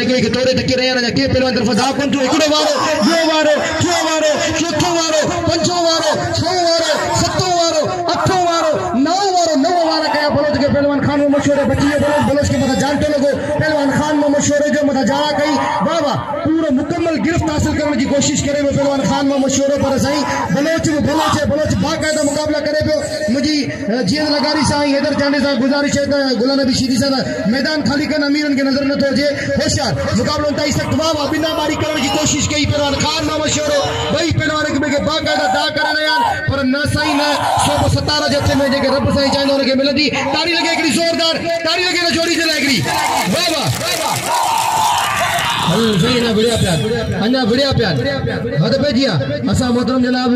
के तोड़े तक रहे ना के पहलवान तरफ दा पंचो एकड़ो वारो यो वारो थियो वारो चौथो वारो पंचो वारो छो वारो सतो वारो अठो वारो नौ वारा कया बलोच के पहलवान खान में मशहूर बचिए बलोच के मथा जानते लोगो पहलवान खान में मशहूर जो मथा जाड़ा कई बाबा पूरा मुकम्मल गिरफ्त हासिल करने की कोशिश करे पहलवान खान में मशहूर पर सही बलोच बाकायदा मुकाबला करे पियो मुझी जीअं लगारी साईं हैदर चांडे साहब गुजारिश है गुलाम नबी शीदी साहब मैदान खाली कर अमीरन के नजर न तो जे होशियार मुकाबलो ताई सख्त वाह बिनाबारी करने की कोशिश कई पहलवान खान में मशहूर भाई पहलवान के बाकायदा दा करने यार पर न साईं न 117 जत्थे में जेके रब साईं चांदो के मिलंदी ताड़ी लगे एकड़ी जोरदार ताड़ी लगे न जोड़ी चला एकड़ी वाह वाह सही ना बढ़िया प्यार अन्ना बढ़िया प्यार हद पे जिया असा मोहतरम जनाब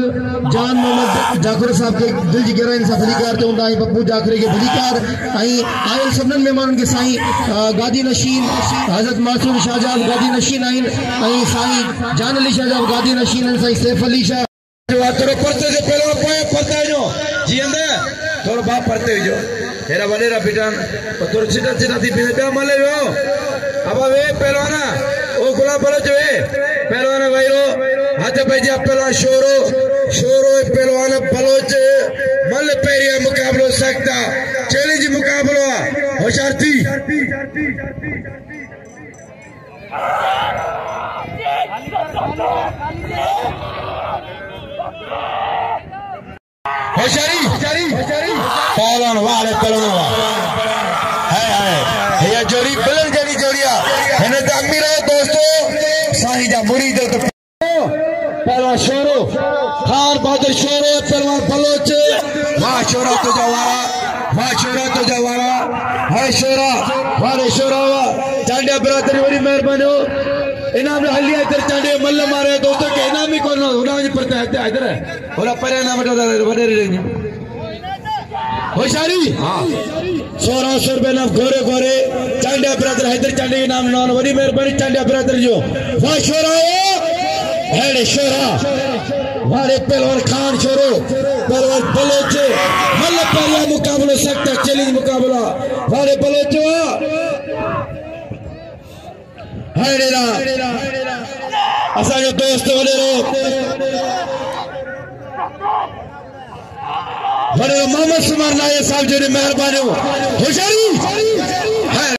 जान मोहम्मद जाखर साहब के दिल जी गहराई से फलीकार ते हुंदा पप्पू जाखरे के फलीकार आई आयल सबनन मेहमान के साईं गादी नशीन हजरत मासूम शाहजाब गादी नशीन आइन आई साईं जान अली शाहजाब गादी नशीन साईं सैफ अली शाह तोरो परते से पहले पोए पता जो जींदे तोरो बाप परते जो तेरा वडेरा बेटान तोरो चिटा चिटा थी बेटा मले हो अब वे पहलवाना ओ गुलाब बलोच वे पहलवाना भाईरो हाथ पे जा पहलवान शोरो पहलवान बलोच मल पेरिया मुकाबलो सकता चैलेंज मुकाबलो होशियार थी होशियारी पहलवान वाले पहलवान है ये जोड़ी बिलन जड़ी जोड़िया इन्हें तो अमीर है दोस्तों साईं जा मुरीद तो पहलवान शोरो खान बहादुर शोरो पहलवान बलोच वाह शोरा तो जवारा है शोरा वारे शोरा चांडिया बरादरी बड़ी मेहरबानी इनाम हलिया इधर चांडिया मल्ल मारे दोस्तों के इनाम ही कौन उना जी पड़ता है इधर है बोला परे नाम बड़े रहेंगे होशियारी हाँ 1600 रुपए नाम गोरे चांडिया ब्रदर हैदर चांडिया के नाम नॉन बड़ी मेहरबानी चांडिया ब्रदर जो वाह शोरा हेड़े शोरा वारे पहलवान खान शोरो पहलवान बलोच मल्ल पहला मुकाबला सकता चैलेंज मुकाबला वारे बलोच हेड़ेरा असा जो दोस्त वडेरो मोहम्मद सुमार नाये साहब जो मेहरबानी होशियारी